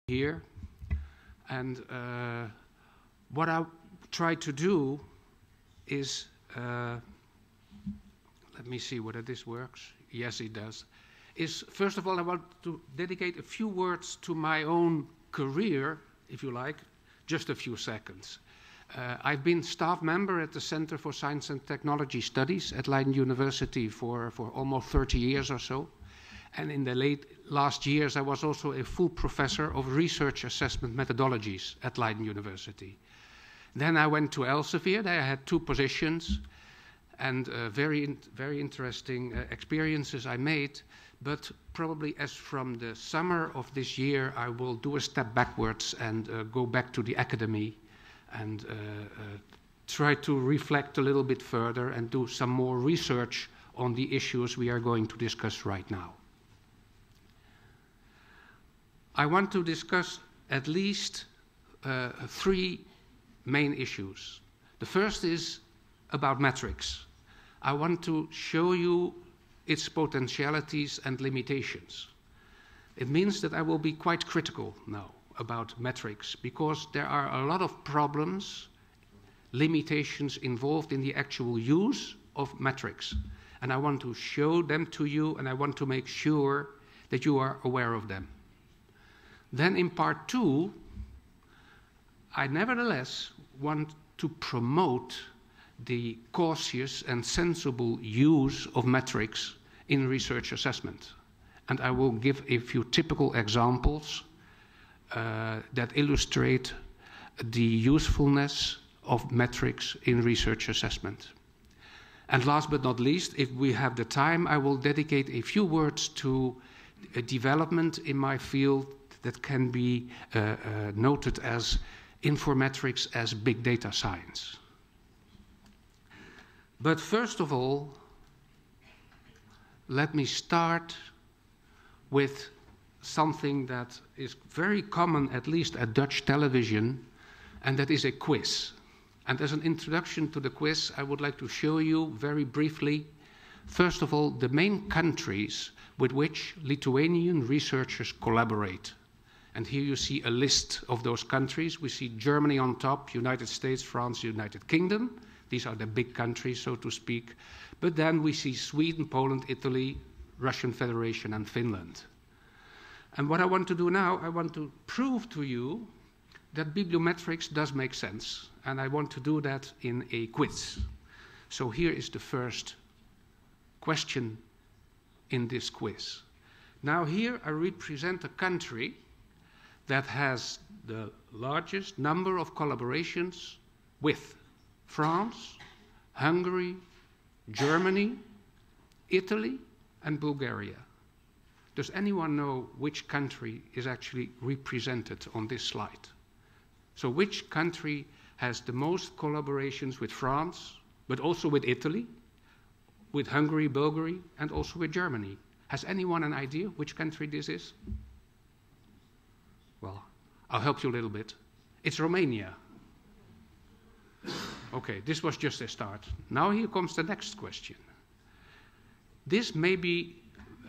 here. And what I try to do is, let me see whether this works. Yes, it does. Is first of all, I want to dedicate a few words to my own career, if you like, just a few seconds. I've been staff member at the Center for Science and Technology Studies at Leiden University for almost 30 years or so. And in the last years, I was also a full professor of research assessment methodologies at Leiden University. Then I went to Elsevier. There I had 2 positions and very interesting experiences I made. But probably as from the summer of this year, I will do a step backwards and go back to the academy and try to reflect a little bit further and do some more research on the issues we are going to discuss right now. I want to discuss at least 3 main issues. The first is about metrics. I want to show you its potentialities and limitations. It means that I will be quite critical now about metrics because there are a lot of problems, limitations involved in the actual use of metrics. And I want to show them to you, and I want to make sure that you are aware of them. Then in part 2, I nevertheless want to promote the cautious and sensible use of metrics in research assessment. And I will give a few typical examples that illustrate the usefulness of metrics in research assessment. And last but not least, if we have the time, I will dedicate a few words to a development in my field that can be noted as informatics as big data science. But first of all, let me start with something that is very common, at least at Dutch television, and that is a quiz. And as an introduction to the quiz, I would like to show you very briefly, first of all, the main countries with which Lithuanian researchers collaborate. And here you see a list of those countries. We see Germany on top, United States, France, United Kingdom. These are the big countries, so to speak. But then we see Sweden, Poland, Italy, Russian Federation, and Finland. And what I want to do now, I want to prove to you that bibliometrics does make sense. And I want to do that in a quiz. So here is the first question in this quiz. Now here I represent a country that has the largest number of collaborations with France, Hungary, Germany, Italy, and Bulgaria. Does anyone know which country is actually represented on this slide? So which country has the most collaborations with France, but also with Italy, with Hungary, Bulgaria, and also with Germany? Has anyone an idea which country this is? Well, I'll help you a little bit. It's Romania. Okay, this was just a start. Now here comes the next question. This may be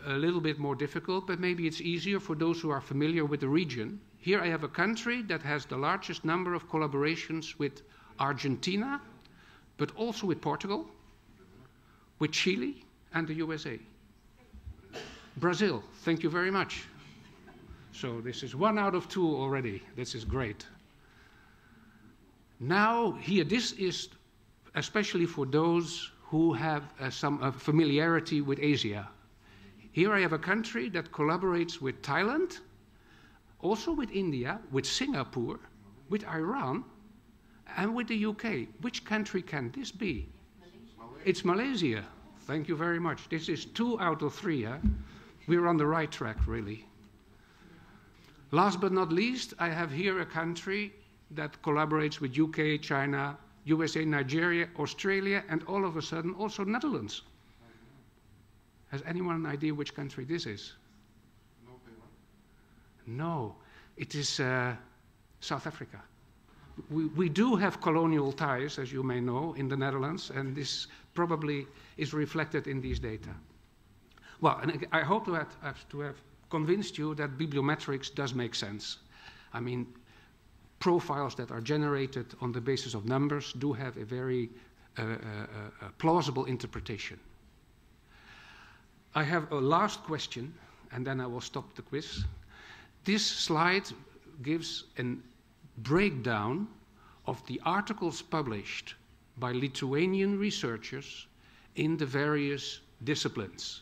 a little bit more difficult, but maybe it's easier for those who are familiar with the region. Here I have a country that has the largest number of collaborations with Argentina, but also with Portugal, with Chile, and the USA. Brazil, thank you very much. So this is 1 out of 2 already. This is great. Now here, this is especially for those who have some familiarity with Asia. Here I have a country that collaborates with Thailand, also with India, with Singapore, with Iran, and with the UK. Which country can this be? Malaysia. It's Malaysia. Thank you very much. This is 2 out of 3. Huh? We're on the right track, really. Last but not least, I have here a country that collaborates with UK, China, USA, Nigeria, Australia, and all of a sudden also Netherlands. Has anyone an idea which country this is? No, it is South Africa. We do have colonial ties, as you may know, in the Netherlands, and this probably is reflected in these data. Well, and I hope to have convinced you that bibliometrics does make sense. I mean, profiles that are generated on the basis of numbers do have a very plausible interpretation. I have a last question, and then I will stop the quiz. This slide gives a breakdown of the articles published by Lithuanian researchers in the various disciplines.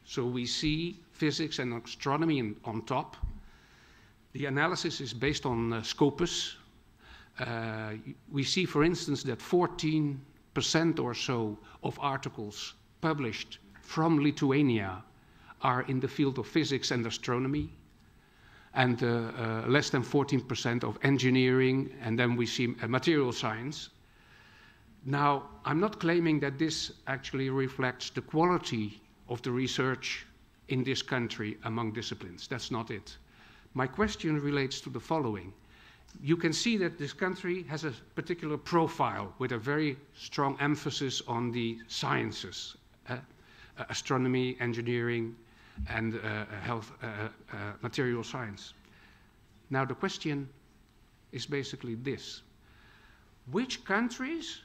So we see physics and astronomy on top. The analysis is based on Scopus. We see, for instance, that 14% or so of articles published from Lithuania are in the field of physics and astronomy, and less than 14% of engineering, and then we see material science. Now, I'm not claiming that this actually reflects the quality of the research in this country among disciplines. That's not it. My question relates to the following. You can see that this country has a particular profile with a very strong emphasis on the sciences, astronomy, engineering, and material science. Now the question is basically this. Which countries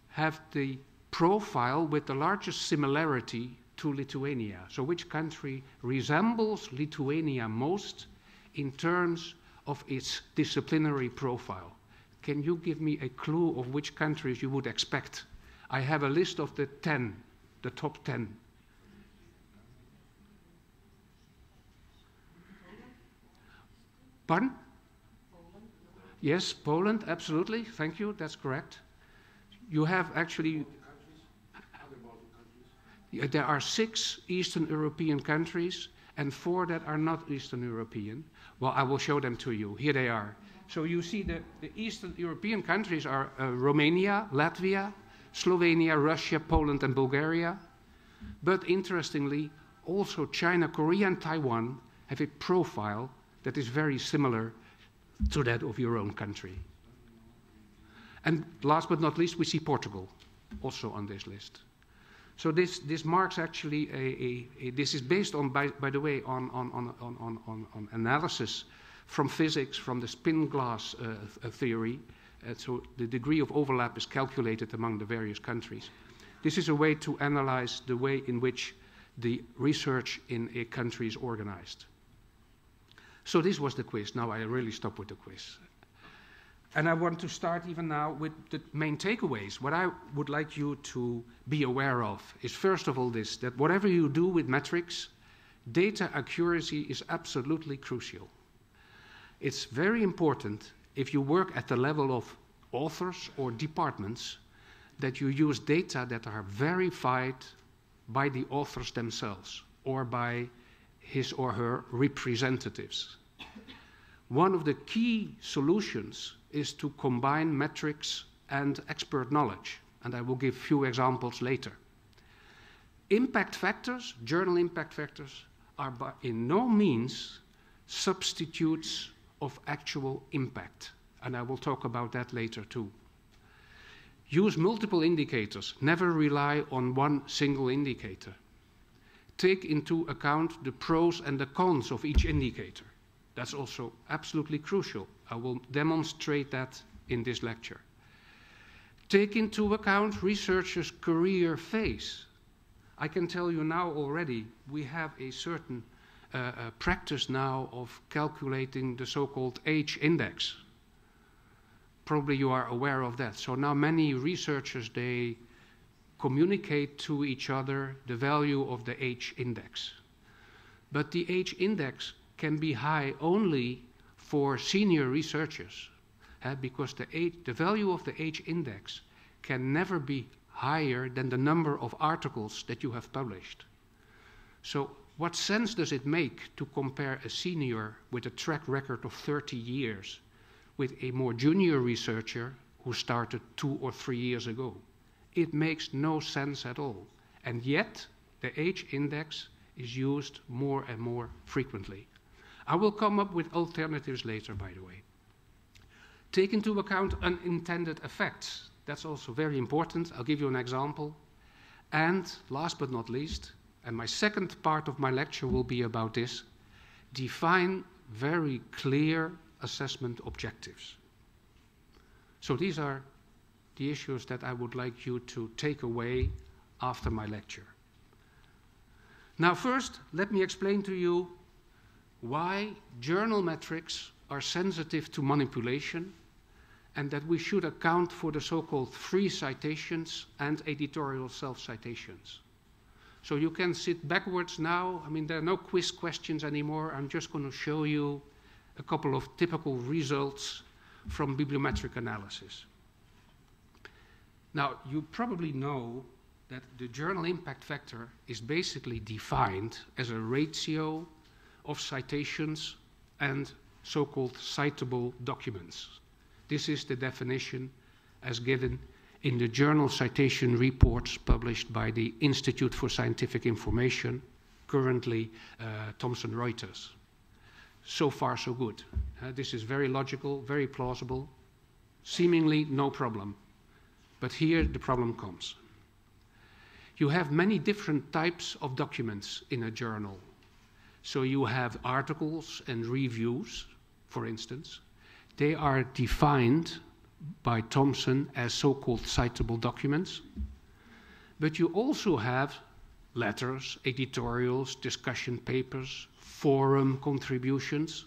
have the profile with the largest similarity to Lithuania? So which country resembles Lithuania most in terms of its disciplinary profile? Can you give me a clue of which countries you would expect? I have a list of the 10, the top 10. Pardon? Poland. Yes, Poland, absolutely. Thank you, that's correct. You have actually... There are 6 Eastern European countries and 4 that are not Eastern European. Well, I will show them to you. Here they are. So you see the Eastern European countries are Romania, Latvia, Slovenia, Russia, Poland, and Bulgaria. But interestingly, also China, Korea, and Taiwan have a profile that is very similar to that of your own country. And last but not least, we see Portugal also on this list. So this marks actually this is based on, by the way, on analysis from physics, from the spin glass theory. So the degree of overlap is calculated among the various countries. This is a way to analyze the way in which the research in a country is organized. So this was the quiz. Now I really stop with the quiz. And I want to start even now with the main takeaways. What I would like you to be aware of is, first of all, this, that whatever you do with metrics, data accuracy is absolutely crucial. It's very important, if you work at the level of authors or departments, that you use data that are verified by the authors themselves or by his or her representatives. One of the key solutions is to combine metrics and expert knowledge, and I will give few examples later. Impact factors, journal impact factors, are by in no means substitutes of actual impact, and I will talk about that later too. Use multiple indicators, never rely on one single indicator. Take into account the pros and the cons of each indicator. That's also absolutely crucial. I will demonstrate that in this lecture. Take into account researchers' career phase. I can tell you now already, we have a certain practice now of calculating the so-called age index. Probably you are aware of that. So now many researchers, they communicate to each other the value of the age index. But the age index can be high only for senior researchers, because the value of the age index can never be higher than the number of articles that you have published. So what sense does it make to compare a senior with a track record of 30 years with a more junior researcher who started 2 or 3 years ago? It makes no sense at all. And yet, the age index is used more and more frequently. I will come up with alternatives later, by the way. Take into account unintended effects. That's also very important. I'll give you an example. And last but not least, and my second part of my lecture will be about this, define very clear assessment objectives. So these are the issues that I would like you to take away after my lecture. Now first, let me explain to you why journal metrics are sensitive to manipulation and that we should account for the so-called free citations and editorial self-citations. So you can sit backwards now. I mean, there are no quiz questions anymore. I'm just going to show you a couple of typical results from bibliometric analysis. Now, you probably know that the journal impact factor is basically defined as a ratio of citations and so-called citable documents. This is the definition as given in the journal citation reports published by the Institute for Scientific Information, currently Thomson Reuters. So far, so good. This is very logical, very plausible, seemingly no problem. But here the problem comes. You have many different types of documents in a journal. So you have articles and reviews, for instance. They are defined by Thomson as so-called citable documents. But you also have letters, editorials, discussion papers, forum contributions.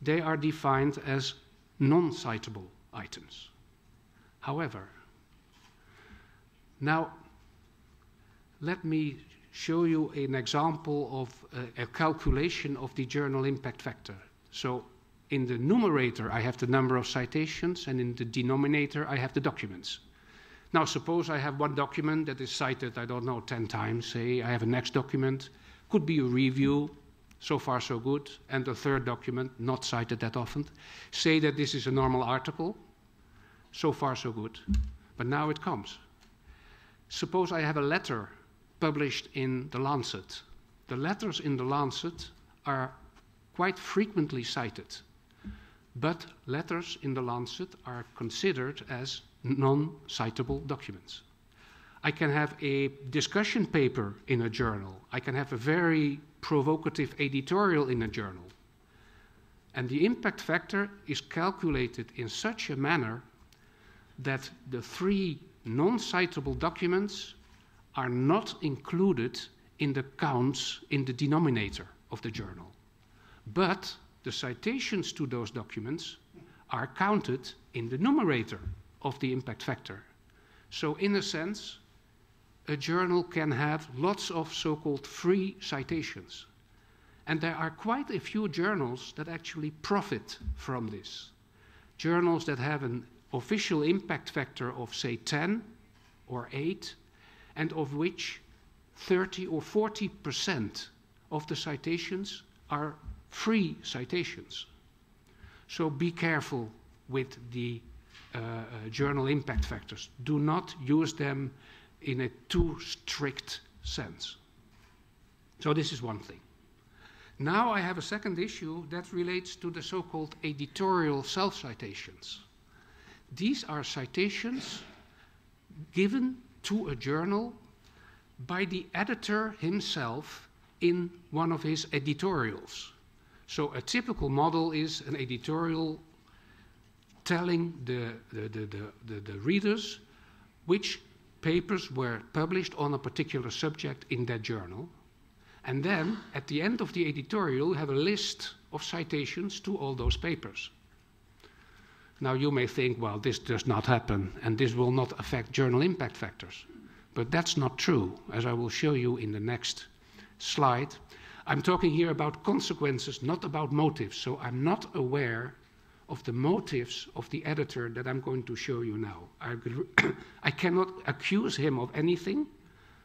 They are defined as non-citable items. However, now let me show you an example of a calculation of the journal impact factor. So in the numerator, I have the number of citations, and in the denominator, I have the documents. Now, suppose I have one document that is cited, I don't know, 10 times, say. I have a next document, could be a review, so far so good, and a third document, not cited that often. Say that this is a normal article, so far so good. But now it comes. Suppose I have a letter published in The Lancet. The letters in The Lancet are quite frequently cited. But letters in The Lancet are considered as non-citable documents. I can have a discussion paper in a journal. I can have a very provocative editorial in a journal. And the impact factor is calculated in such a manner that the three non-citable documents are not included in the counts in the denominator of the journal. But the citations to those documents are counted in the numerator of the impact factor. So in a sense, a journal can have lots of so-called free citations. And there are quite a few journals that actually profit from this. Journals that have an official impact factor of, say, 10 or 8, and of which 30 or 40% of the citations are free citations. So be careful with the journal impact factors. Do not use them in a too strict sense. So this is one thing. Now I have a second issue that relates to the so-called editorial self-citations. These are citations given to a journal by the editor himself in one of his editorials. So a typical model is an editorial telling the readers which papers were published on a particular subject in that journal. And then, at the end of the editorial, you have a list of citations to all those papers. Now, you may think, well, this does not happen, and this will not affect journal impact factors. But that's not true, as I will show you in the next slide. I'm talking here about consequences, not about motives. So I'm not aware of the motives of the editor that I'm going to show you now. I cannot accuse him of anything.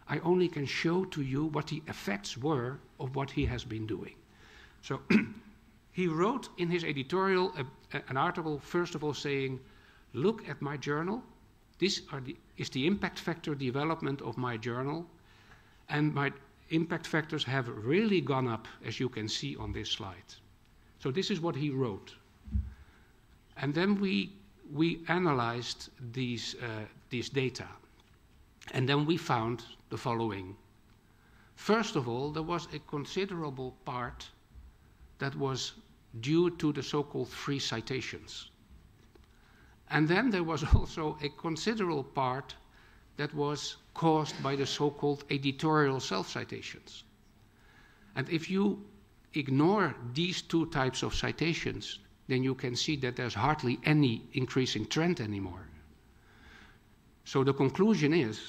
I only can show to you what the effects were of what he has been doing. So he wrote in his editorial an article, first of all, saying, look at my journal. This is the impact factor development of my journal. And my impact factors have really gone up, as you can see on this slide. So this is what he wrote. And then we analyzed these data. And then we found the following. First of all, there was a considerable part that was due to the so-called free citations. And then there was also a considerable part that was caused by the so-called editorial self-citations. And if you ignore these two types of citations, then you can see that there's hardly any increasing trend anymore. So the conclusion is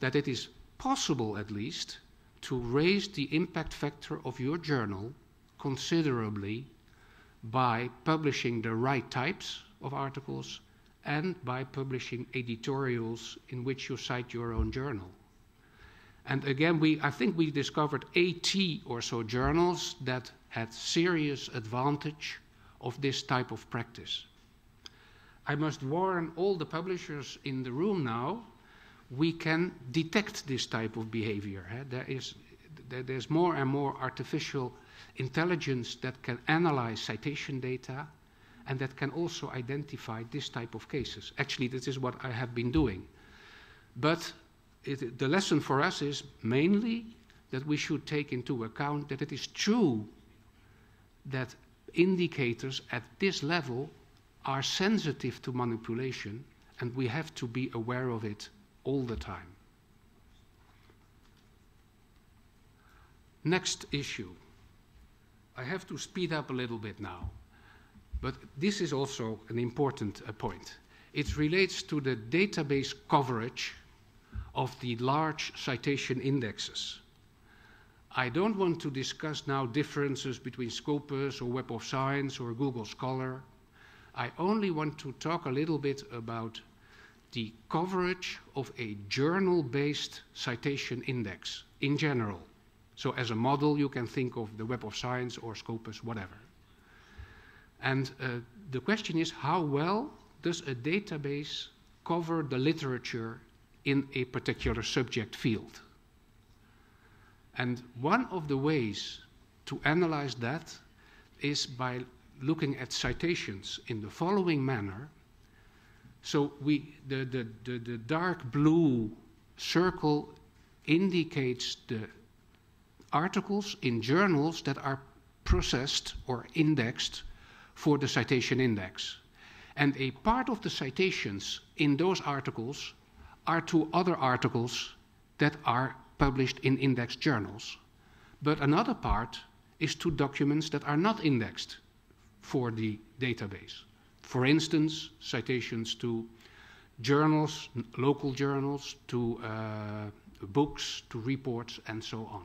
that it is possible, at least, to raise the impact factor of your journal considerably by publishing the right types of articles and by publishing editorials in which you cite your own journal. And again, I think we discovered 80 or so journals that had serious advantage of this type of practice. I must warn all the publishers in the room now, we can detect this type of behavior. There's more and more artificial intelligence that can analyze citation data and that can also identify this type of cases. Actually, this is what I have been doing. But the lesson for us is mainly that we should take into account that it is true that indicators at this level are sensitive to manipulation, and we have to be aware of it all the time. Next issue. I have to speed up a little bit now, but this is also an important point. It relates to the database coverage of the large citation indexes. I don't want to discuss now differences between Scopus or Web of Science or Google Scholar. I only want to talk a little bit about the coverage of a journal-based citation index in general. So as a model, you can think of the Web of Science or Scopus, whatever. And the question is, how well does a database cover the literature in a particular subject field? And one of the ways to analyze that is by looking at citations in the following manner. So the dark blue circle indicates the articles in journals that are processed or indexed for the citation index. And a part of the citations in those articles are to other articles that are published in indexed journals. But another part is to documents that are not indexed for the database. For instance, citations to journals, local journals, to books, to reports, and so on.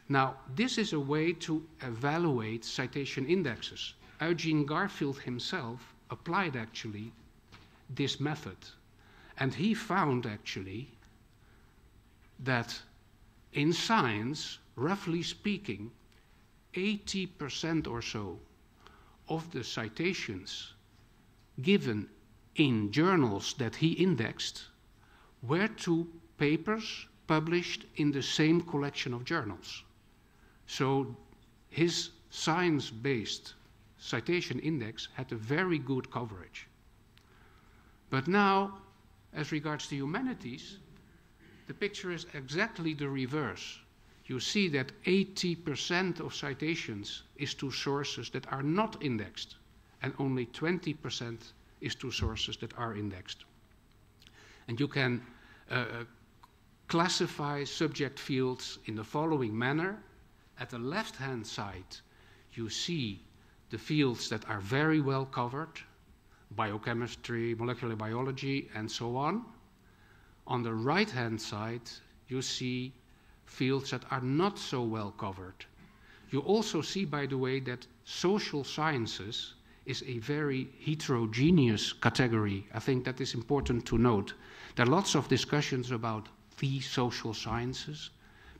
Now, this is a way to evaluate citation indexes. Eugene Garfield himself applied actually this method. And he found actually that in science, roughly speaking, 80% or so of the citations given in journals that he indexed were to papers published in the same collection of journals. So his science-based citation index had a very good coverage. But now, as regards to humanities, the picture is exactly the reverse. You see that 80% of citations is to sources that are not indexed, and only 20% is to sources that are indexed. And you can classify subject fields in the following manner. At the left-hand side, you see the fields that are very well covered, biochemistry, molecular biology, and so on. On the right-hand side, you see fields that are not so well covered. You also see, by the way, that social sciences is a very heterogeneous category. I think that is important to note. There are lots of discussions about the social sciences,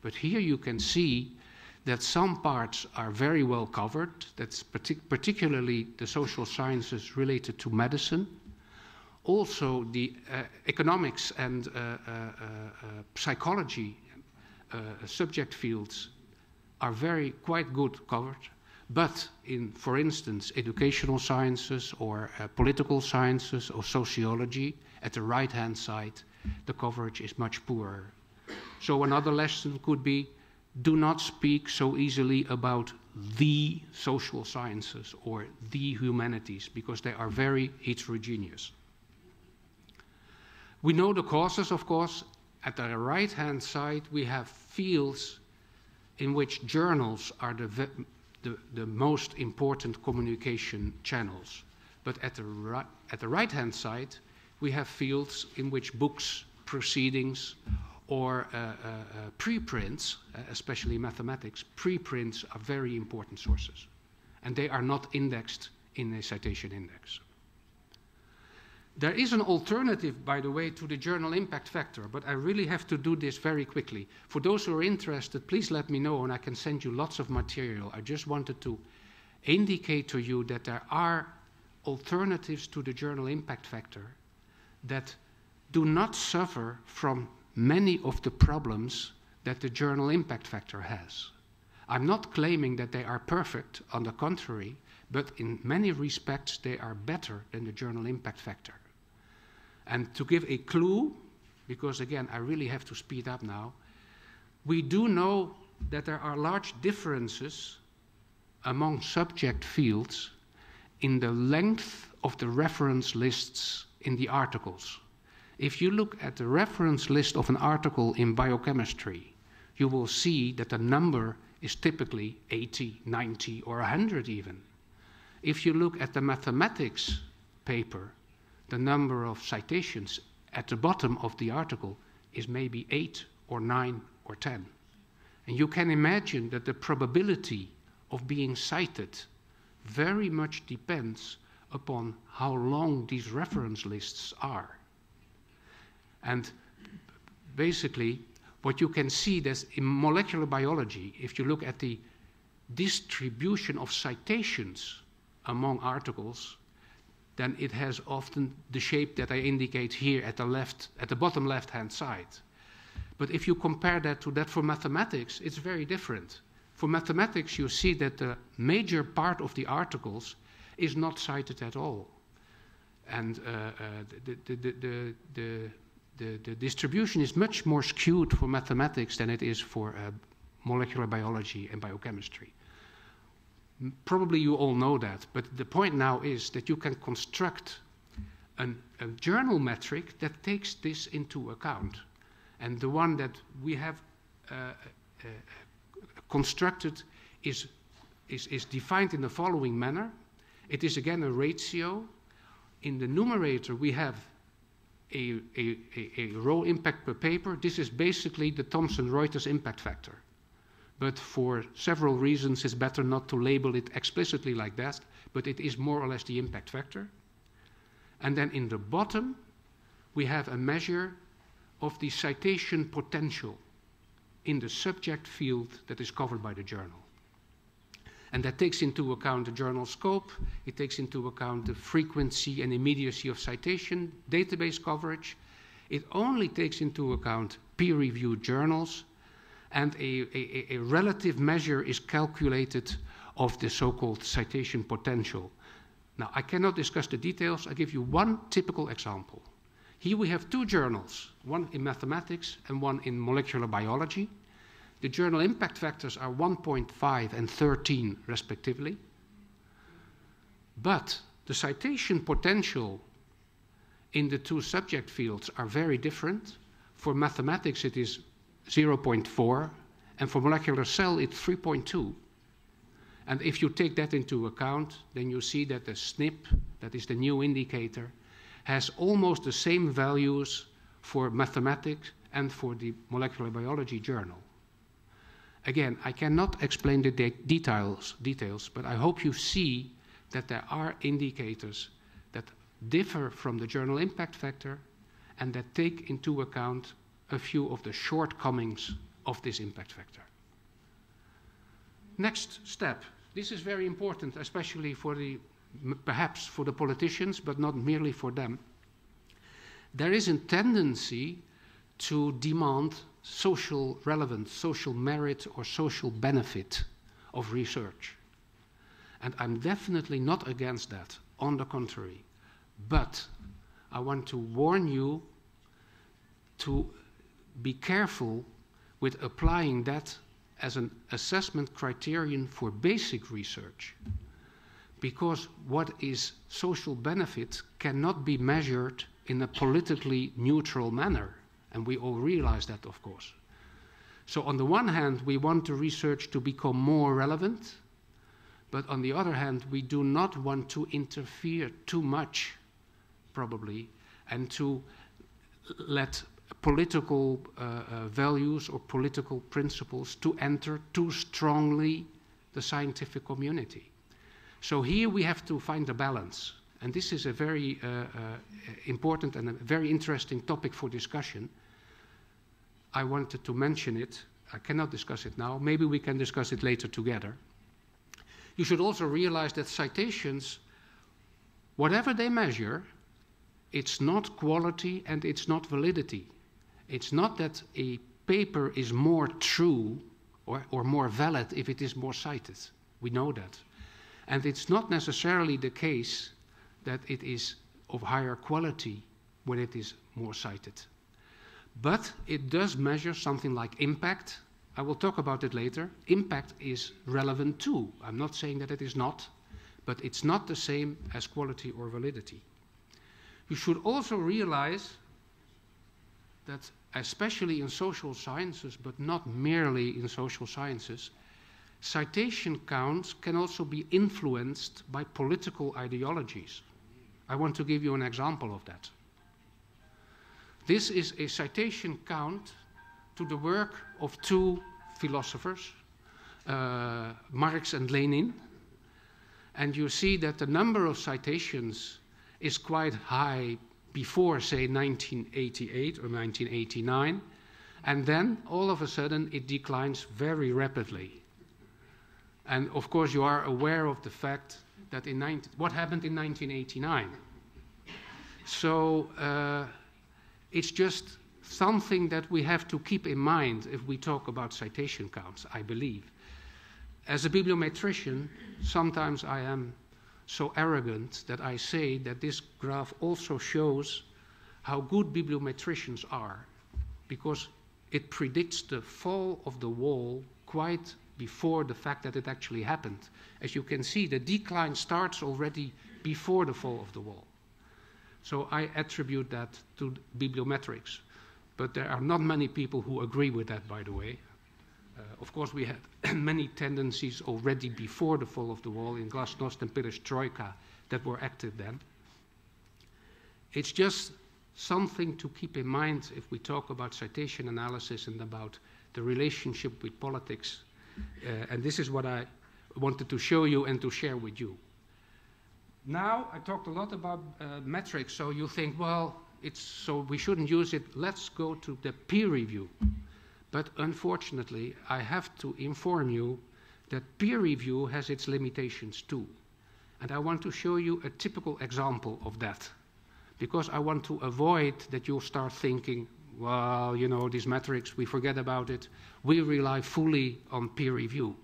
but here you can see that some parts are very well covered. That's particularly the social sciences related to medicine. Also, the economics and psychology subject fields are quite good covered. But in, for instance, educational sciences or political sciences or sociology, at the right-hand side, the coverage is much poorer. So another lesson could be, do not speak so easily about the social sciences or the humanities, because they are very heterogeneous. We know the causes, of course. At the right-hand side, we have fields in which journals are the most important communication channels. But at the right-hand side, we have fields in which books, proceedings, or preprints, especially mathematics, preprints are very important sources. And they are not indexed in a citation index. There is an alternative, by the way, to the journal impact factor, but I really have to do this very quickly. For those who are interested, please let me know and I can send you lots of material. I just wanted to indicate to you that there are alternatives to the journal impact factor that do not suffer from many of the problems that the journal impact factor has. I'm not claiming that they are perfect, on the contrary, but in many respects they are better than the journal impact factor. And to give a clue, because again, I really have to speed up now, we do know that there are large differences among subject fields in the length of the reference lists in the articles. If you look at the reference list of an article in biochemistry, you will see that the number is typically 80, 90, or 100 even. If you look at the mathematics paper, the number of citations at the bottom of the article is maybe 8 or 9 or 10. And you can imagine that the probability of being cited very much depends upon how long these reference lists are. And basically, what you can see is in molecular biology, if you look at the distribution of citations among articles, then it has often the shape that I indicate here at the bottom left-hand side. But if you compare that to that for mathematics, it's very different. For mathematics, you see that the major part of the articles is not cited at all. And the distribution is much more skewed for mathematics than it is for molecular biology and biochemistry. Probably you all know that, but the point now is that you can construct a journal metric that takes this into account. And the one that we have constructed is defined in the following manner. It is again a ratio. In the numerator, we have a row impact per paper. This is basically the Thomson-Reuters impact factor. But for several reasons, it's better not to label it explicitly like that, but it is more or less the impact factor. And then in the bottom, we have a measure of the citation potential in the subject field that is covered by the journal. And that takes into account the journal scope, it takes into account the frequency and immediacy of citation, database coverage. It only takes into account peer-reviewed journals, and a relative measure is calculated of the so-called citation potential. Now, I cannot discuss the details. I'll give you one typical example. Here we have two journals, one in mathematics and one in molecular biology. The journal impact factors are 1.5 and 13 respectively. But the citation potential in the two subject fields are very different. For mathematics, it is 0.4, and for molecular cell, it's 3.2. And if you take that into account, then you see that the SNP, that is the new indicator, has almost the same values for mathematics and for the molecular biology journal. Again, I cannot explain the details, but I hope you see that there are indicators that differ from the journal impact factor and that take into account a few of the shortcomings of this impact factor. Next step. This is very important, especially for perhaps for the politicians, but not merely for them. There is a tendency to demand social relevance, social merit, or social benefit of research. And I'm definitely not against that, on the contrary. But I want to warn you to be careful with applying that as an assessment criterion for basic research, because what is social benefit cannot be measured in a politically neutral manner, and we all realize that, of course. So on the one hand, we want the research to become more relevant, but on the other hand, we do not want to interfere too much, probably, and to let political values or political principles to enter too strongly the scientific community. So here we have to find a balance, and this is a very important and a very interesting topic for discussion. I wanted to mention it. I cannot discuss it now. Maybe we can discuss it later together. You should also realize that citations, whatever they measure, it's not quality and it's not validity. It's not that a paper is more true or more valid if it is more cited. We know that. And it's not necessarily the case that it is of higher quality when it is more cited. But it does measure something like impact. I will talk about it later. Impact is relevant too. I'm not saying that it is not, but it's not the same as quality or validity. You should also realize that, especially in social sciences, but not merely in social sciences, citation counts can also be influenced by political ideologies. I want to give you an example of that. This is a citation count to the work of two philosophers, Marx and Lenin. And you see that the number of citations is quite high before, say, 1988 or 1989. And then, all of a sudden, it declines very rapidly. And, of course, you are aware of the fact that what happened in 1989. So it's just something that we have to keep in mind if we talk about citation counts, I believe. As a bibliometrician, sometimes I am so arrogant that I say that this graph also shows how good bibliometricians are, because it predicts the fall of the wall quite before the fact that it actually happened. As you can see, the decline starts already before the fall of the wall. So I attribute that to Bibliometrics. But there are not many people who agree with that, by the way. Of course, we had many tendencies already before the fall of the wall in Glasnost and Perestroika that were active then. It's just something to keep in mind if we talk about citation analysis and about the relationship with politics. And this is what I wanted to show you and to share with you. Now, I talked a lot about metrics, so you think, well, so we shouldn't use it. Let's go to the peer review. But unfortunately, I have to inform you that peer review has its limitations too. And I want to show you a typical example of that, because I want to avoid that you'll start thinking, well, you know, these metrics, we forget about it. We rely fully on peer review.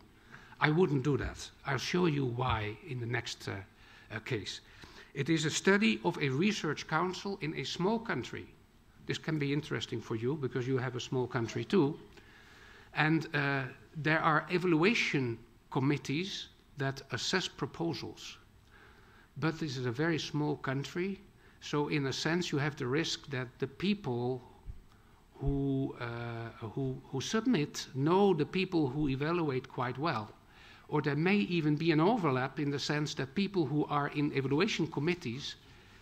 I wouldn't do that. I'll show you why in the next case. It is a study of a research council in a small country. This can be interesting for you because you have a small country too. And there are evaluation committees that assess proposals. But this is a very small country, so in a sense you have the risk that the people who submit know the people who evaluate quite well. Or there may even be an overlap in the sense that people who are in evaluation committees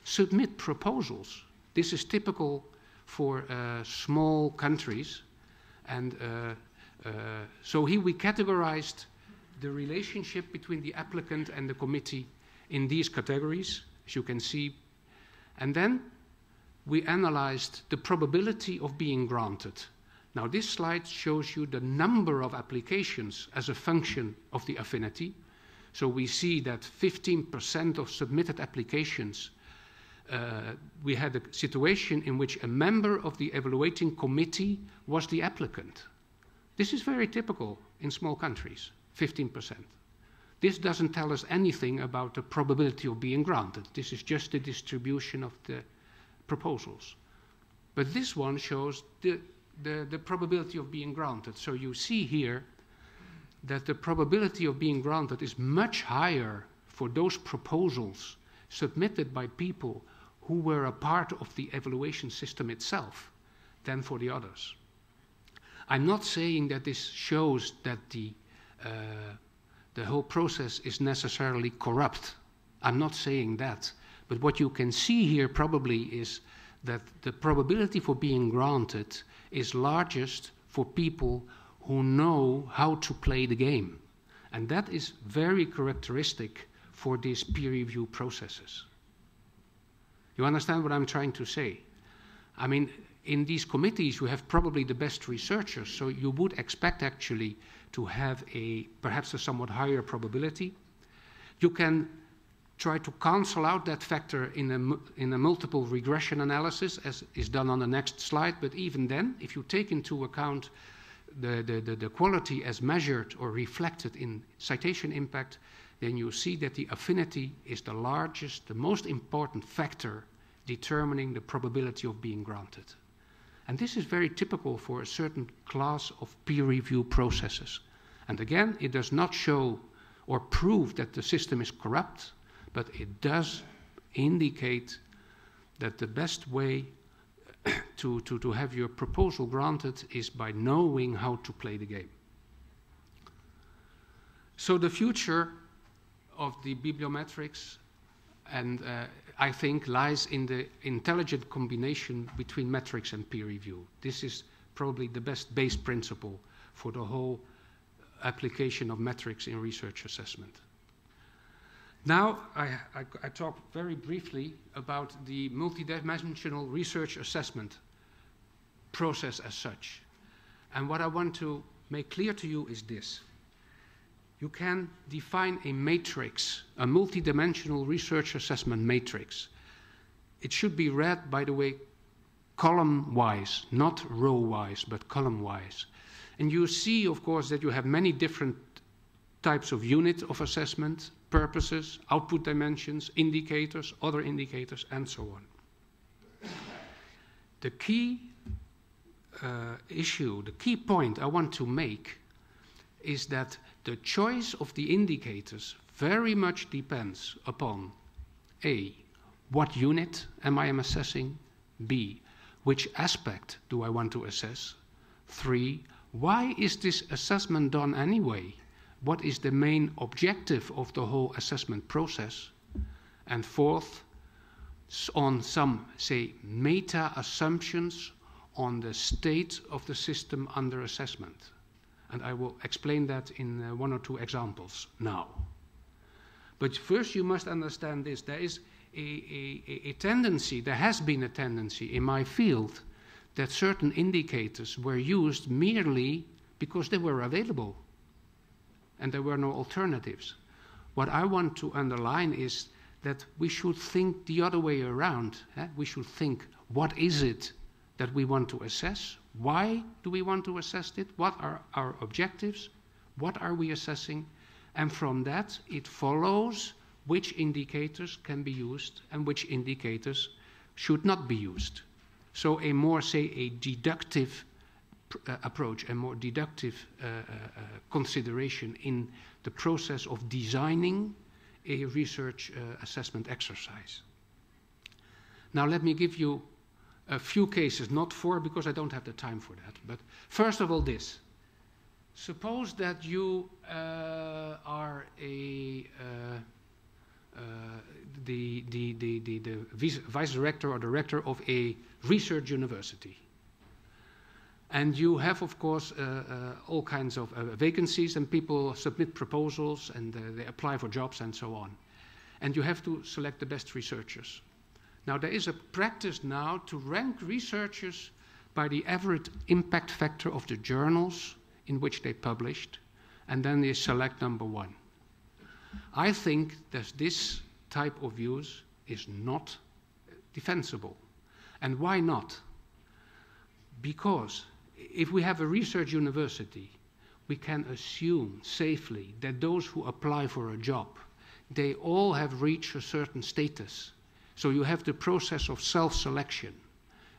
submit proposals. This is typical for small countries. And so here we categorized the relationship between the applicant and the committee in these categories, as you can see. And then we analyzed the probability of being granted. Now, this slide shows you the number of applications as a function of the affinity. So we see that 15% of submitted applications, we had a situation in which a member of the evaluating committee was the applicant. This is very typical in small countries, 15%. This doesn't tell us anything about the probability of being granted. This is just the distribution of the proposals. But this one shows the probability of being granted. So you see here that the probability of being granted is much higher for those proposals submitted by people who were a part of the evaluation system itself than for the others. I'm not saying that this shows that the whole process is necessarily corrupt. I'm not saying that. But what you can see here probably is that the probability for being granted is largest for people who know how to play the game. And that is very characteristic for these peer review processes. You understand what I'm trying to say? I mean, in these committees you have probably the best researchers, so you would expect actually to have perhaps a somewhat higher probability. You can try to cancel out that factor in a multiple regression analysis, as is done on the next slide, but even then, if you take into account the quality as measured or reflected in citation impact, then you see that the affinity is the largest, the most important factor determining the probability of being granted. And this is very typical for a certain class of peer review processes. And again, it does not show or prove that the system is corrupt, but it does indicate that the best way to have your proposal granted is by knowing how to play the game. So the future of the bibliometrics, and I think, lies in the intelligent combination between metrics and peer review. This is probably the best base principle for the whole application of metrics in research assessment. Now, I talk very briefly about the multidimensional research assessment process as such. And what I want to make clear to you is this. You can define a matrix, a multidimensional research assessment matrix. It should be read, by the way, column-wise, not row-wise, but column-wise. And you see, of course, that you have many different types of unit of assessment, purposes, output dimensions, indicators, other indicators, and so on. The key issue, the key point I want to make is that the choice of the indicators very much depends upon A, what unit am I assessing? B, which aspect do I want to assess? 3, why is this assessment done anyway? What is the main objective of the whole assessment process? And 4th, on some, say, meta-assumptions on the state of the system under assessment. And I will explain that in 1 or 2 examples now. But first you must understand this. There is a tendency, there has been a tendency in my field that certain indicators were used merely because they were available and there were no alternatives. What I want to underline is that we should think the other way around. We should think, what is it that we want to assess? Why do we want to assess it? What are our objectives? What are we assessing? And from that, it follows which indicators can be used and which indicators should not be used. So a more, say, a deductive approach, a more deductive consideration in the process of designing a research assessment exercise. Now let me give you a few cases, not 4 because I don't have the time for that, but first of all this. Suppose that you are the vice director or director of a research university. And you have, of course, all kinds of vacancies, and people submit proposals, and they apply for jobs and so on. And you have to select the best researchers. Now, there is a practice now to rank researchers by the average impact factor of the journals in which they published, and then they select number 1. I think that this type of use is not defensible. And why not? Because if we have a research university, we can assume safely that those who apply for a job, they all have reached a certain status. So you have the process of self-selection.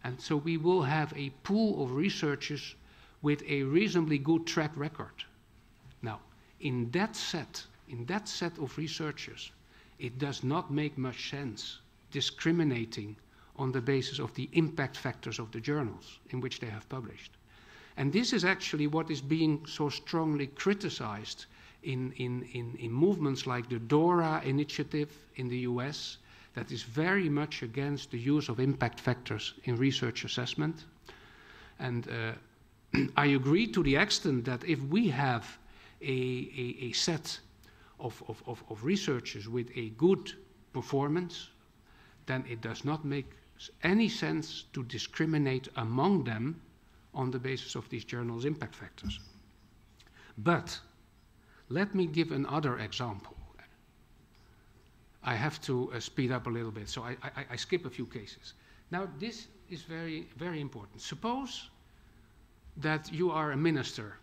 And so we will have a pool of researchers with a reasonably good track record. Now, in that set of researchers, it does not make much sense discriminating on the basis of the impact factors of the journals in which they have published. And this is actually what is being so strongly criticized in movements like the DORA initiative in the US, that is very much against the use of impact factors in research assessment. And I agree to the extent that if we have a set of researchers with a good performance, then it does not make any sense to discriminate among them on the basis of these journals' impact factors. But let me give another example. I have to speed up a little bit, so I skip a few cases. Now, this is very, very important. Suppose that you are a minister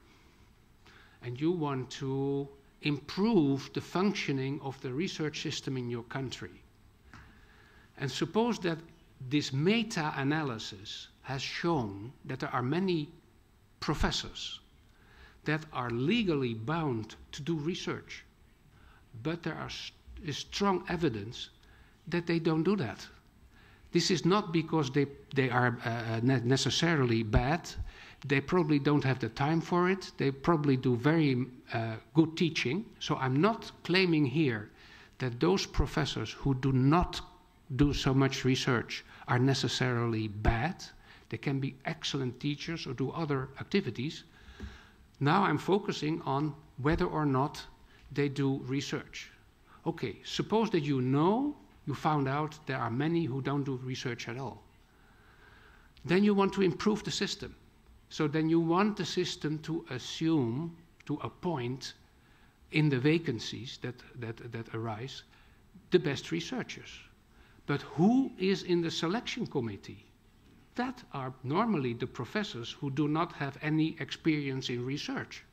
and you want to improve the functioning of the research system in your country. And suppose that this meta-analysis has shown that there are many professors that are legally bound to do research, but there is strong evidence that they don't do that. This is not because they are necessarily bad. They probably don't have the time for it. They probably do very good teaching. So I'm not claiming here that those professors who do not do so much research are necessarily bad. They can be excellent teachers or do other activities. Now I'm focusing on whether or not they do research. Okay, suppose that you found out there are many who don't do research at all. Then you want to improve the system. So then you want the system to assume, to appoint in the vacancies that arise, the best researchers. But who is in the selection committee? That are normally the professors who do not have any experience in research.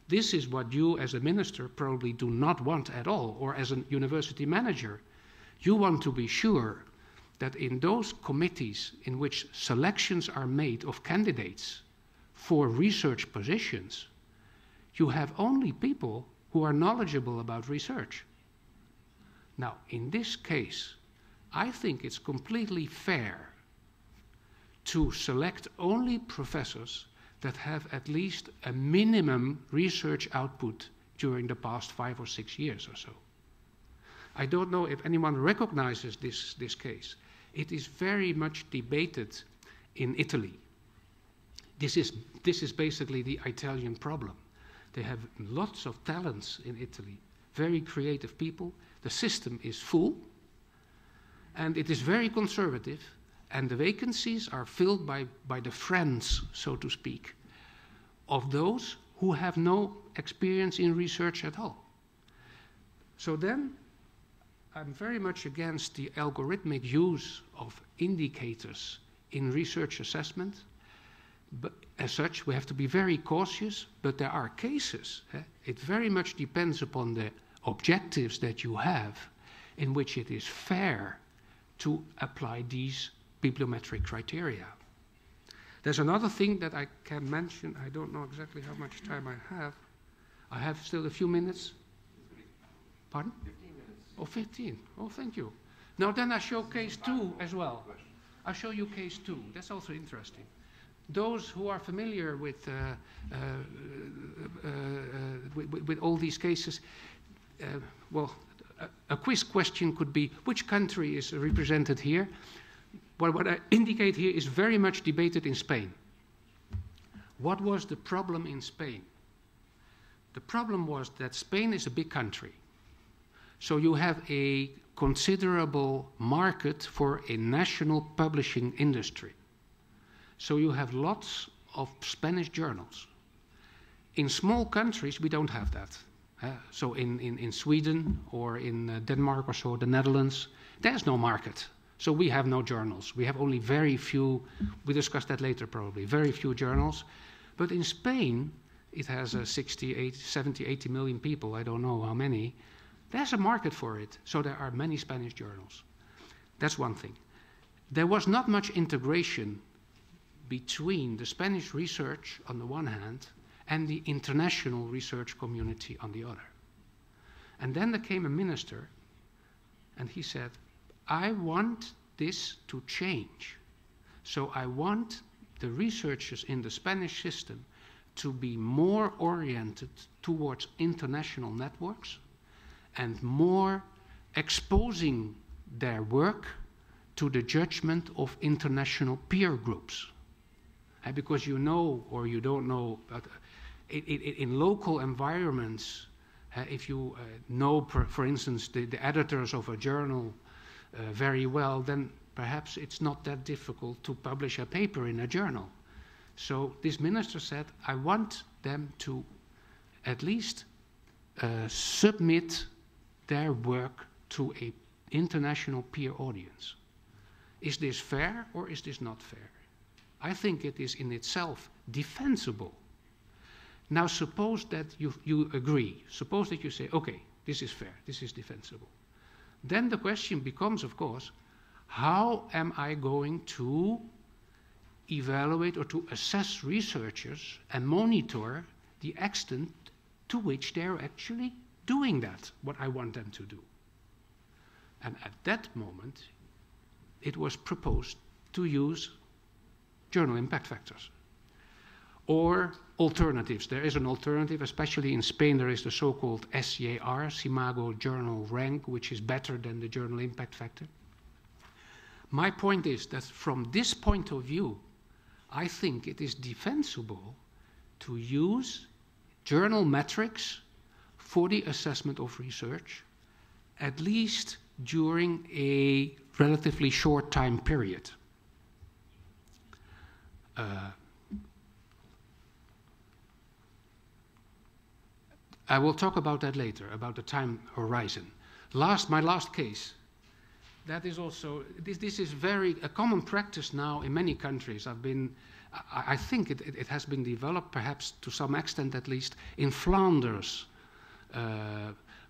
This is what you as a minister probably do not want at all, or as a university manager. You want to be sure that in those committees in which selections are made of candidates for research positions, you have only people who are knowledgeable about research. Now, in this case, I think it's completely fair to select only professors that have at least a minimum research output during the past 5 or 6 years or so. I don't know if anyone recognizes this case. It is very much debated in Italy. This is basically the Italian problem. They have lots of talents in Italy, very creative people. The system is full, and it is very conservative, and the vacancies are filled by the friends, so to speak, of those who have no experience in research at all. So then, I'm very much against the algorithmic use of indicators in research assessment. But as such, we have to be very cautious, but there are cases. It very much depends upon the objectives that you have in which it is fair to apply these bibliometric criteria. There's another thing that I can mention. I don't know exactly how much time I have. I have still a few minutes. Pardon? 15 minutes. Oh, 15. Oh, thank you. Now then I show case 2 as well. I'll show you case 2. That's also interesting. Those who are familiar with all these cases, well, a quiz question could be, which country is represented here? Well, what I indicate here is very much debated in Spain. What was the problem in Spain? The problem was that Spain is a big country. So you have a considerable market for a national publishing industry. So you have lots of Spanish journals. In small countries, we don't have that. So in Sweden or in Denmark or so, the Netherlands, there's no market. So we have no journals. We have only very few, we discuss that later probably, very few journals. But in Spain, it has 60, 70, 80 million people, I don't know how many. There's a market for it, so there are many Spanish journals. That's one thing. There was not much integration between the Spanish research on the one hand and the international research community on the other. And then there came a minister, and he said, I want this to change. So I want the researchers in the Spanish system to be more oriented towards international networks and more exposing their work to the judgment of international peer groups. Because you know, or you don't know, but in local environments, if you know, for instance, the editors of a journal very well, then perhaps it's not that difficult to publish a paper in a journal. So this minister said, I want them to at least submit their work to an international peer audience. Is this fair or is this not fair? I think it is in itself defensible. Now suppose that you agree. Suppose that you say, okay, this is fair, this is defensible. Then the question becomes, of course, how am I going to evaluate or to assess researchers and monitor the extent to which they're actually doing that, what I want them to do? And at that moment, it was proposed to use journal impact factors or alternatives. There is an alternative, especially in Spain, there is the so-called SJR, Simago Journal Rank, which is better than the journal impact factor. My point is that from this point of view, I think it is defensible to use journal metrics for the assessment of research, at least during a relatively short time period. I will talk about that later, about the time horizon. My last case. That is also, this is a common practice now in many countries. I think it has been developed, perhaps to some extent at least, in Flanders.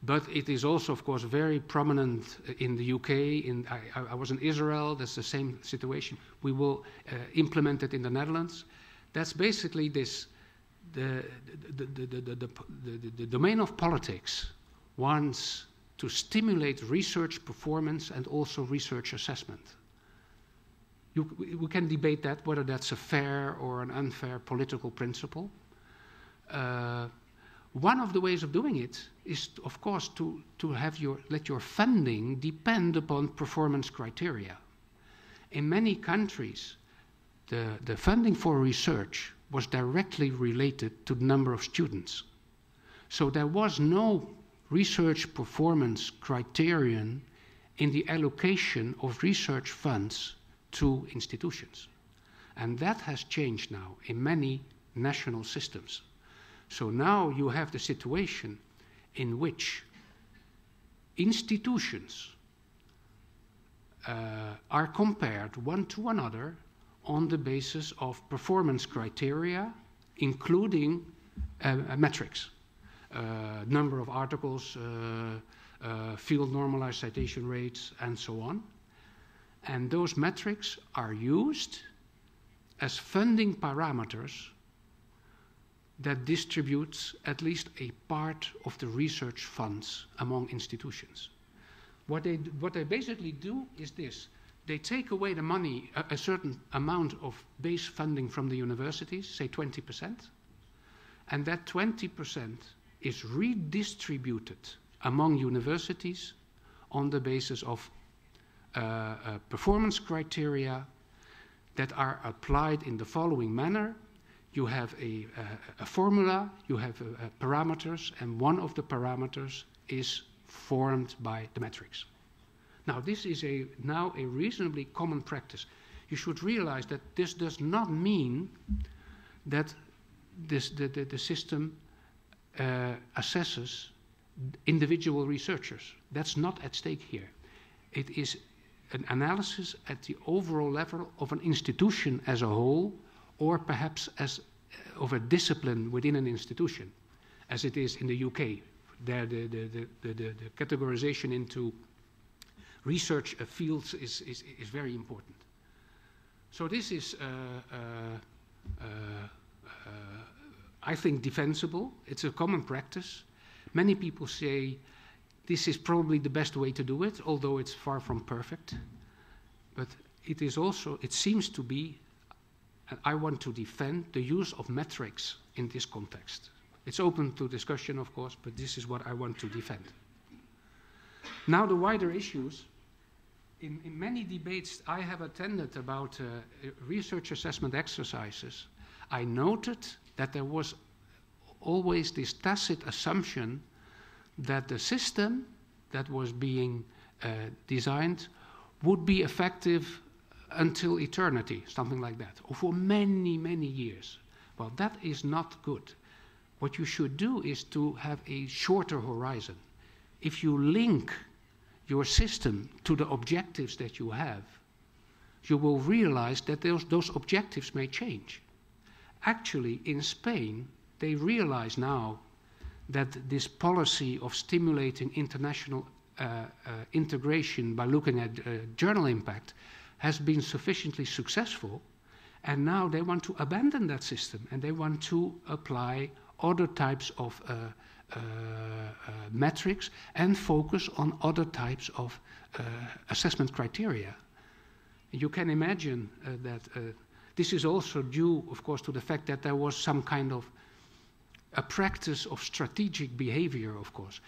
But it is also, of course, very prominent in the UK. I was in Israel, that's the same situation. We will implement it in the Netherlands. That's basically this, the domain of politics wants to stimulate research performance and also research assessment. We can debate that, whether that's a fair or an unfair political principle. One of the ways of doing it is, of course, to let your funding depend upon performance criteria. In many countries, the funding for research was directly related to the number of students. So there was no research performance criterion in the allocation of research funds to institutions. And that has changed now in many national systems. So now you have the situation in which institutions are compared one to another on the basis of performance criteria, including metrics. Number of articles, field normalized citation rates, and so on. And those metrics are used as funding parameters that distributes at least a part of the research funds among institutions. What they basically do is this. They take away the money, a certain amount of base funding from the universities, say 20%, and that 20% is redistributed among universities on the basis of performance criteria that are applied in the following manner. You have a formula, you have parameters, and one of the parameters is formed by the metrics. Now, this is now a reasonably common practice. You should realize that this does not mean that the system assesses individual researchers. That's not at stake here. It is an analysis at the overall level of an institution as a whole, or perhaps of a discipline within an institution, as it is in the UK. There, the categorization into research fields is very important. So this is I think, defensible. It's a common practice. Many people say this is probably the best way to do it, although it's far from perfect. But it is also, it seems to be, and I want to defend the use of metrics in this context. It's open to discussion, of course, but this is what I want to defend. Now the wider issues. In many debates I have attended about research assessment exercises, I noted that there was always this tacit assumption that the system that was being designed would be effective until eternity, something like that, or for many, many years. Well, that is not good. What you should do is to have a shorter horizon. If you link your system to the objectives that you have, you will realize that those objectives may change. Actually, in Spain, they realize now that this policy of stimulating international integration by looking at journal impact has been sufficiently successful, and now they want to abandon that system and they want to apply other types of metrics and focus on other types of assessment criteria. You can imagine that this is also due, of course, to the fact that there was some kind of a practice of strategic behavior, of course.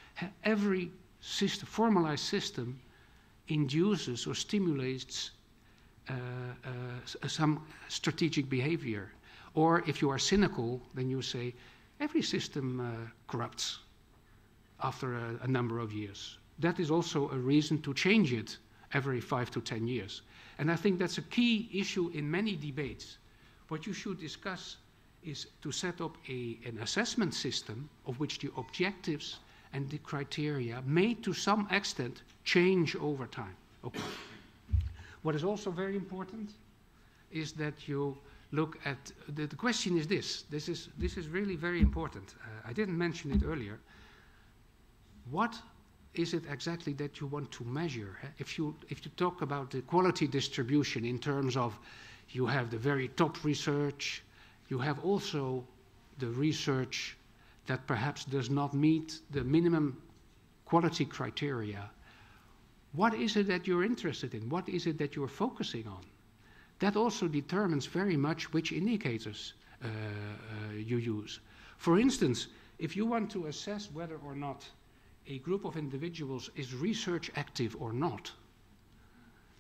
Every system, formalized system induces or stimulates some strategic behavior. Or if you are cynical, then you say, every system corrupts after a number of years. That is also a reason to change it every 5 to 10 years. And I think that's a key issue in many debates. What you should discuss is to set up an assessment system of which the objectives and the criteria may to some extent change over time. Okay. What is also very important is that you look at, the question is this is really very important. I didn't mention it earlier. What is it exactly that you want to measure? If you talk about the quality distribution in terms of you have the very top research, you have also the research that perhaps does not meet the minimum quality criteria. What is it that you're interested in? What is it that you're focusing on? That also determines very much which indicators you use. For instance, if you want to assess whether or not a group of individuals is research active or not,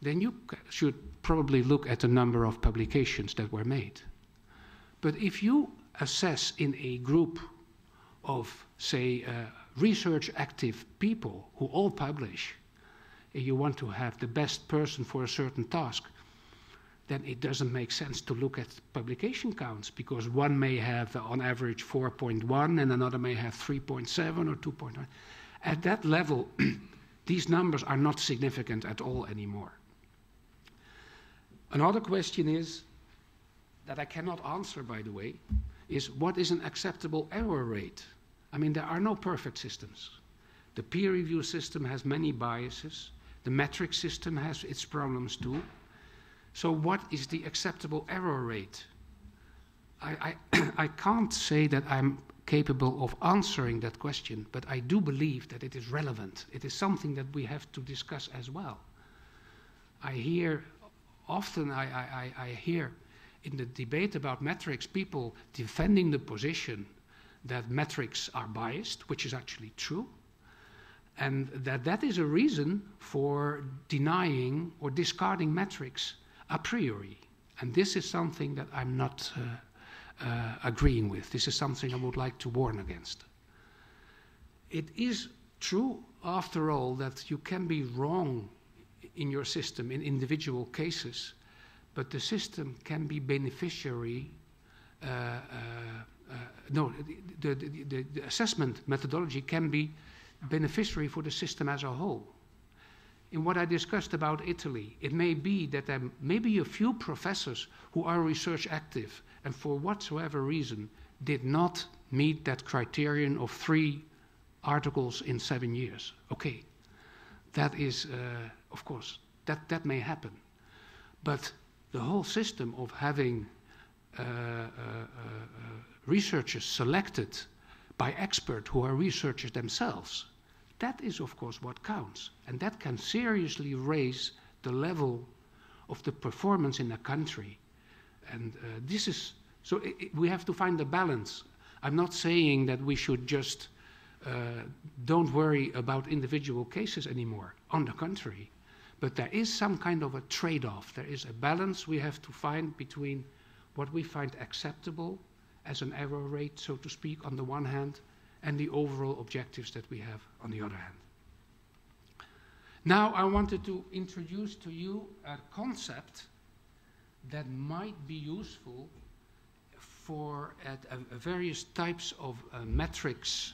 then you should probably look at the number of publications that were made. But if you assess in a group of, say, research active people who all publish, and you want to have the best person for a certain task, then it doesn't make sense to look at publication counts, because one may have on average 4.1 and another may have 3.7 or 2.9. At that level, these numbers are not significant at all anymore. Another question is, that I cannot answer, by the way, is what is an acceptable error rate? I mean, there are no perfect systems. The peer review system has many biases. The metric system has its problems too. So what is the acceptable error rate? I can't say that I'm capable of answering that question, but I do believe that it is relevant. It is something that we have to discuss as well. I hear often, I hear in the debate about metrics, people defending the position that metrics are biased, which is actually true, and that is a reason for denying or discarding metrics a priori. And this is something that I'm not agreeing with. This is something I would like to warn against. It is true, after all, that you can be wrong in your system in individual cases, but the system can be beneficiary. The assessment methodology can be beneficiary for the system as a whole. In what I discussed about Italy, it may be that there may be a few professors who are research active and for whatsoever reason did not meet that criterion of 3 articles in 7 years. Okay, that is, of course, that may happen. But the whole system of having researchers selected by experts who are researchers themselves. That is, of course, what counts. And that can seriously raise the level of the performance in a country. And this is, so we have to find a balance. I'm not saying that we should just don't worry about individual cases anymore. On the contrary. But there is some kind of a trade-off. There is a balance we have to find between what we find acceptable as an error rate, so to speak, on the one hand, and the overall objectives that we have on the other hand. Now I wanted to introduce to you a concept that might be useful for various types of metrics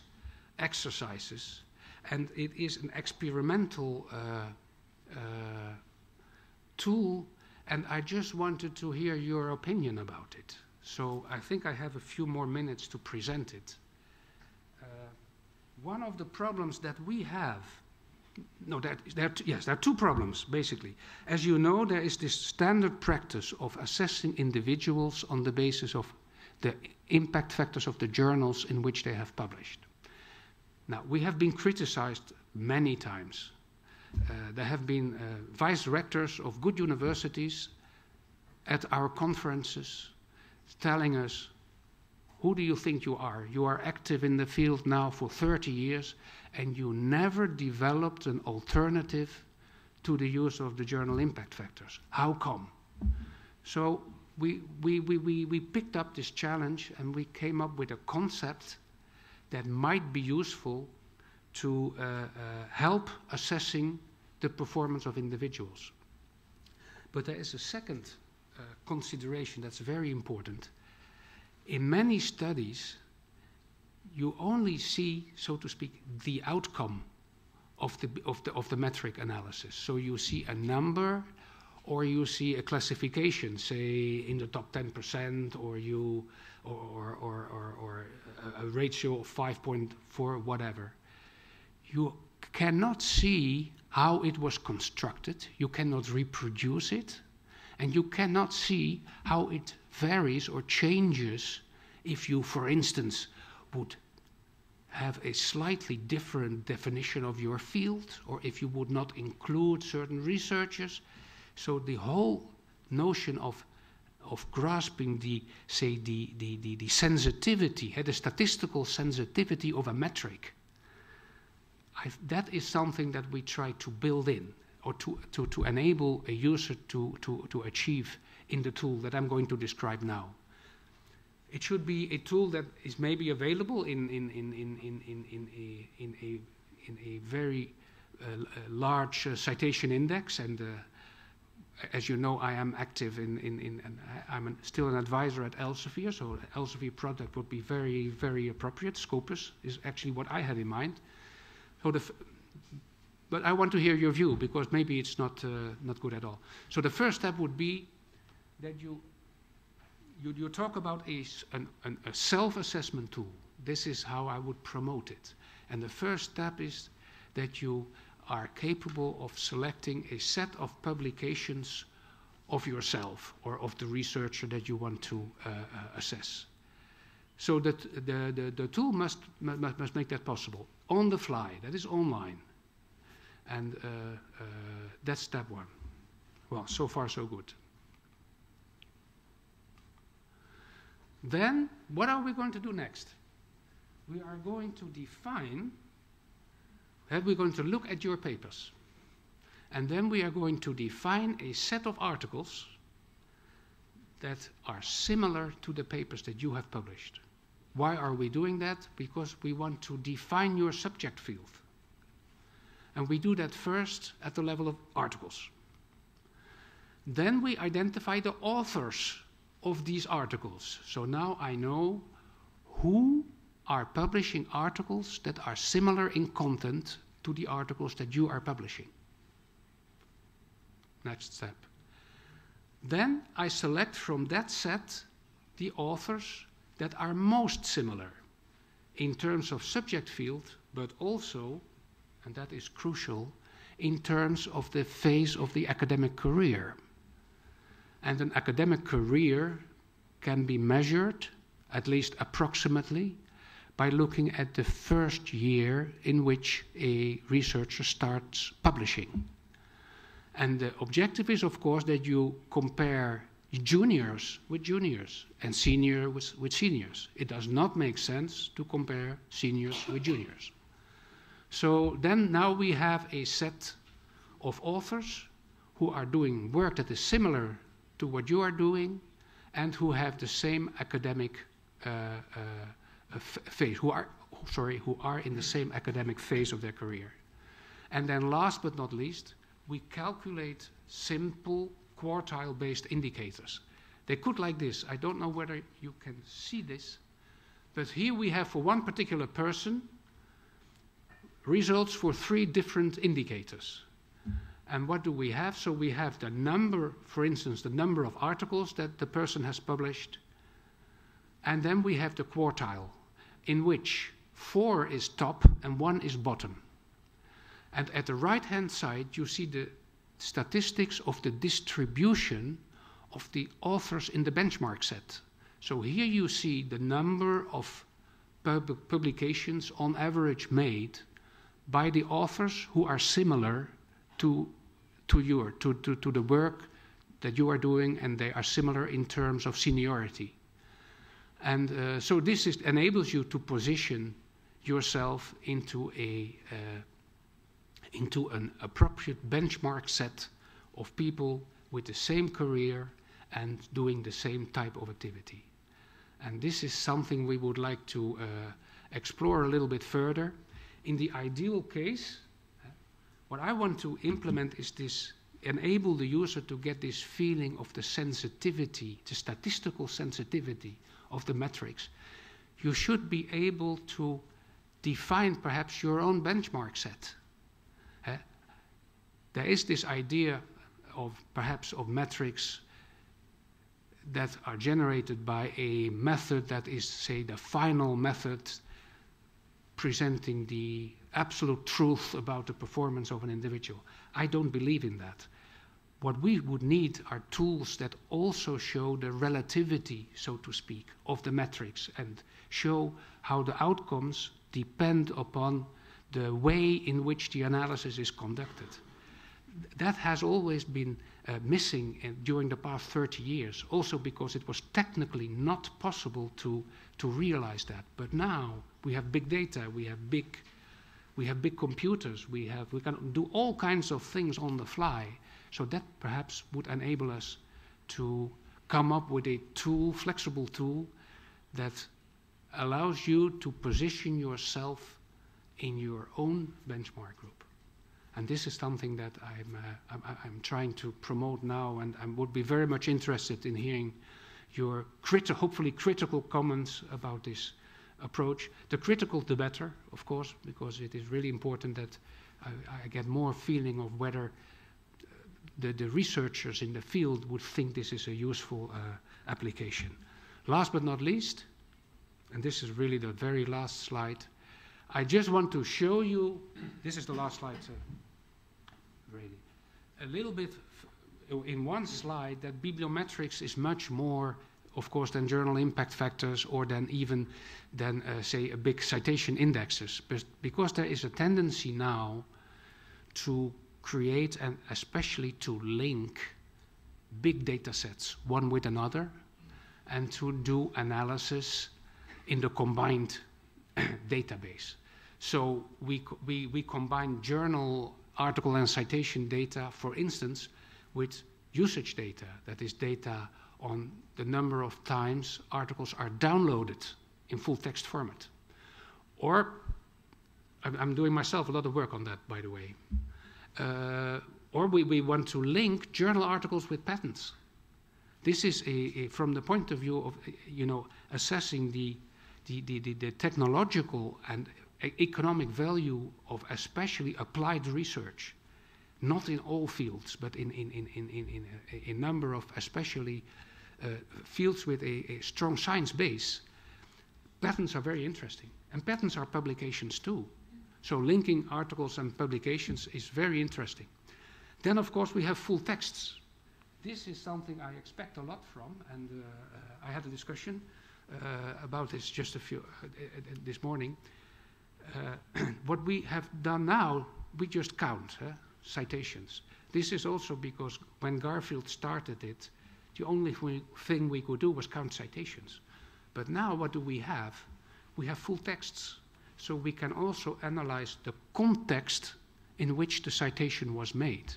exercises, and it is an experimental tool, and I just wanted to hear your opinion about it. So I think I have a few more minutes to present it. One of the problems that we have, there are two problems, basically. As you know, there is this standard practice of assessing individuals on the basis of the impact factors of the journals in which they have published. Now, we have been criticized many times. There have been vice rectors of good universities at our conferences telling us, who do you think you are? You are active in the field now for 30 years and you never developed an alternative to the use of the journal impact factors. How come? So we picked up this challenge and we came up with a concept that might be useful to help assessing the performance of individuals. But there is a second consideration that's very important. In many studies, you only see, so to speak, the outcome of the metric analysis. So you see a number, or you see a classification, say in the top 10%, or a ratio of 5.4, whatever. You cannot see how it was constructed, you cannot reproduce it, and you cannot see how it varies or changes if you, for instance, would have a slightly different definition of your field, or if you would not include certain researchers. So the whole notion of grasping the sensitivity, the statistical sensitivity of a metric, that is something that we try to build in, or to enable a user to achieve in the tool that I'm going to describe now. It should be a tool that is maybe available in a very large citation index, and as you know, I am active I'm still an advisor at Elsevier, so the Elsevier product would be very, very appropriate. Scopus is actually what I had in mind. So but I want to hear your view, because maybe it's not good at all. So the first step would be that you talk about a self-assessment tool. This is how I would promote it. And the first step is that you are capable of selecting a set of publications of yourself or of the researcher that you want to assess. So that the tool must make that possible on the fly. That is online. And that's step one. Well, so far so good. Then, what are we going to do next? We are going to define, we're going to look at your papers. And then we are going to define a set of articles that are similar to the papers that you have published. Why are we doing that? Because we want to define your subject field. And we do that first at the level of articles. Then we identify the authors of these articles. So now I know who are publishing articles that are similar in content to the articles that you are publishing. Next step. Then I select from that set the authors that are most similar in terms of subject field, but also, and that is crucial, in terms of the phase of the academic career. And an academic career can be measured, at least approximately, by looking at the first year in which a researcher starts publishing. And the objective is, of course, that you compare juniors with juniors and seniors with seniors. It does not make sense to compare seniors with juniors. So then now we have a set of authors who are doing work that is similar to what you are doing and who have the same academic phase, who are in the same academic phase of their career. And then last but not least, we calculate simple quartile-based indicators. They could like this. I don't know whether you can see this, but here we have for one particular person results for 3 different indicators. And what do we have? So we have the number, for instance, the number of articles that the person has published, and then we have the quartile, in which 4 is top and 1 is bottom. And at the right-hand side, you see the statistics of the distribution of the authors in the benchmark set. So here you see the number of publications on average made by the authors who are similar to the work that you are doing, and they are similar in terms of seniority. And so this enables you to position yourself into an appropriate benchmark set of people with the same career and doing the same type of activity. And this is something we would like to explore a little bit further. In the ideal case, what I want to implement is this, enable the user to get this feeling of the sensitivity, the statistical sensitivity of the metrics. You should be able to define perhaps your own benchmark set. There is this idea of perhaps of metrics that are generated by a method that is, say, the final method presenting the absolute truth about the performance of an individual. I don't believe in that. What we would need are tools that also show the relativity, so to speak, of the metrics and show how the outcomes depend upon the way in which the analysis is conducted. That has always been missing during the past 30 years, also because it was technically not possible to realize that. But now we have big data, we have big computers, we can do all kinds of things on the fly. So that perhaps would enable us to come up with a tool, flexible tool, that allows you to position yourself in your own benchmark group. And this is something that I'm trying to promote now, and I would be very much interested in hearing your hopefully critical comments about this approach. The critical, the better, of course, because it is really important that I get more feeling of whether the researchers in the field would think this is a useful application. Last but not least, and this is really the very last slide, I just want to show you, this is the last slide, really, a little bit in one slide that bibliometrics is much more, of course, than journal impact factors or than say, a big citation indexes. But because there is a tendency now to create and especially to link big data sets one with another and to do analysis in the combined database. So we combine journal, article, and citation data, for instance, with usage data, that is data on the number of times articles are downloaded in full text format. Or, I'm doing myself a lot of work on that, by the way. Or we want to link journal articles with patents. This is from the point of view of assessing the technological and economic value of especially applied research, not in all fields, but in a number of especially fields with a strong science base. Patents are very interesting, and patents are publications too. So linking articles and publications is very interesting. Then, of course, we have full texts. this is something I expect a lot from, and I had a discussion about this just this morning. What we have done now, we just count citations. This is also because when Garfield started it, the only thing we could do was count citations. But now what do we have? We have full texts. So we can also analyze the context in which the citation was made.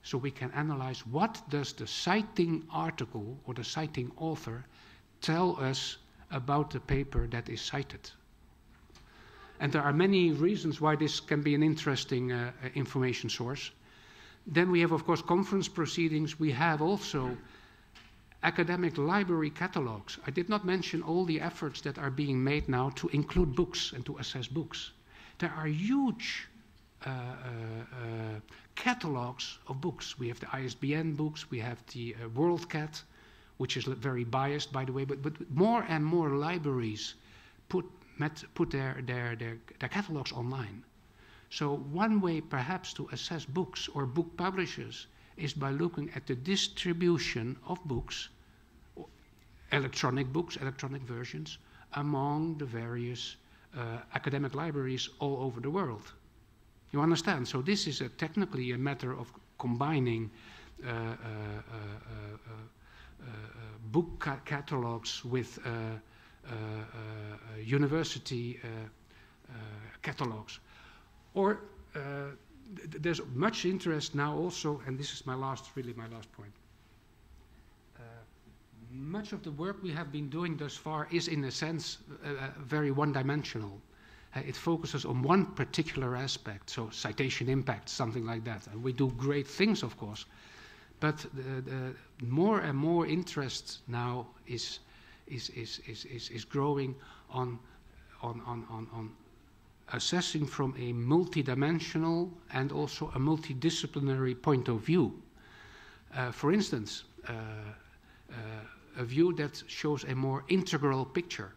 So we can analyze what does the citing article or the citing author tell us about the paper that is cited. And there are many reasons why this can be an interesting information source. Then we have, of course, conference proceedings. We have also academic library catalogs. I did not mention all the efforts that are being made now to include books and to assess books. There are huge catalogs of books. We have the ISBN books, we have the WorldCat, which is very biased, by the way, but more and more libraries put their catalogs online. So one way perhaps to assess books or book publishers is by looking at the distribution of books, electronic versions, among the various academic libraries all over the world. You understand? So this is technically a matter of combining book catalogs with university catalogs. Or there's much interest now also, and this is my last point. Much of the work we have been doing thus far is, in a sense, very one-dimensional. It focuses on one particular aspect, so citation impact, something like that. And we do great things, of course, but the more and more interest now is growing on assessing from a multidimensional and also a multidisciplinary point of view. For instance, a view that shows a more integral picture.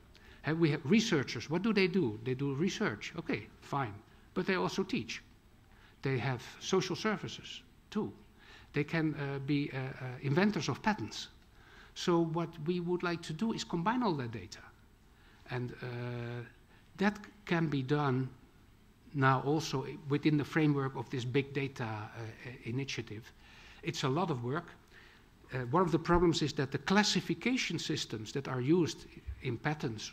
We have researchers. What do? They do research. Okay, fine. But they also teach. They have social services, too. They can be inventors of patents. So what we would like to do is combine all that data. And that can be done now also within the framework of this big data initiative. It's a lot of work. One of the problems is that the classification systems that are used in patents,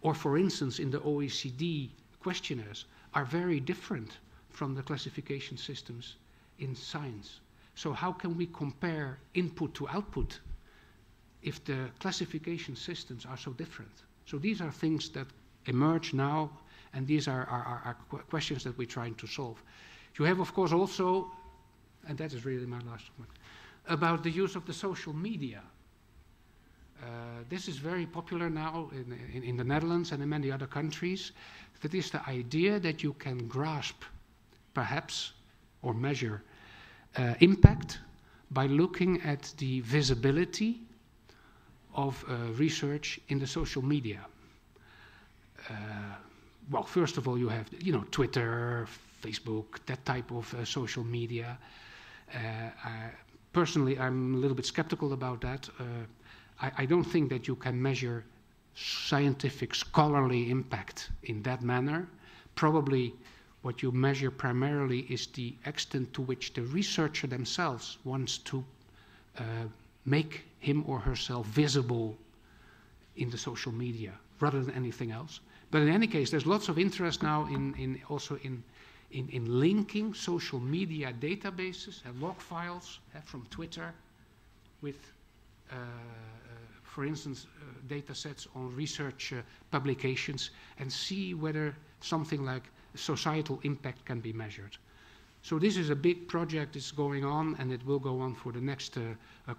or for instance in the OECD questionnaires, are very different from the classification systems in science. So how can we compare input to output if the classification systems are so different? So these are things that emerge now, and these are questions that we're trying to solve. You have, of course, also, and that is really my last one, about the use of the social media. This is very popular now in the Netherlands and in many other countries. That is the idea that you can grasp, perhaps, or measure impact by looking at the visibility of research in the social media. Well, first of all, you have, Twitter, Facebook, that type of social media. Personally, I'm a little bit skeptical about that. I don't think that you can measure scientific, scholarly impact in that manner. Probably what you measure primarily is the extent to which the researcher themselves wants to make him or herself visible in the social media, rather than anything else. But in any case, there's lots of interest now in linking social media databases and log files from Twitter with, for instance, data sets on research publications, and see whether something like societal impact can be measured. So this is a big project that's going on, and it will go on for the next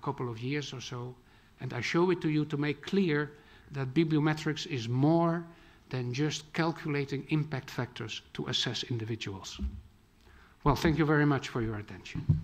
couple of years or so. And I show it to you to make clear that bibliometrics is more than just calculating impact factors to assess individuals. Well, thank you very much for your attention.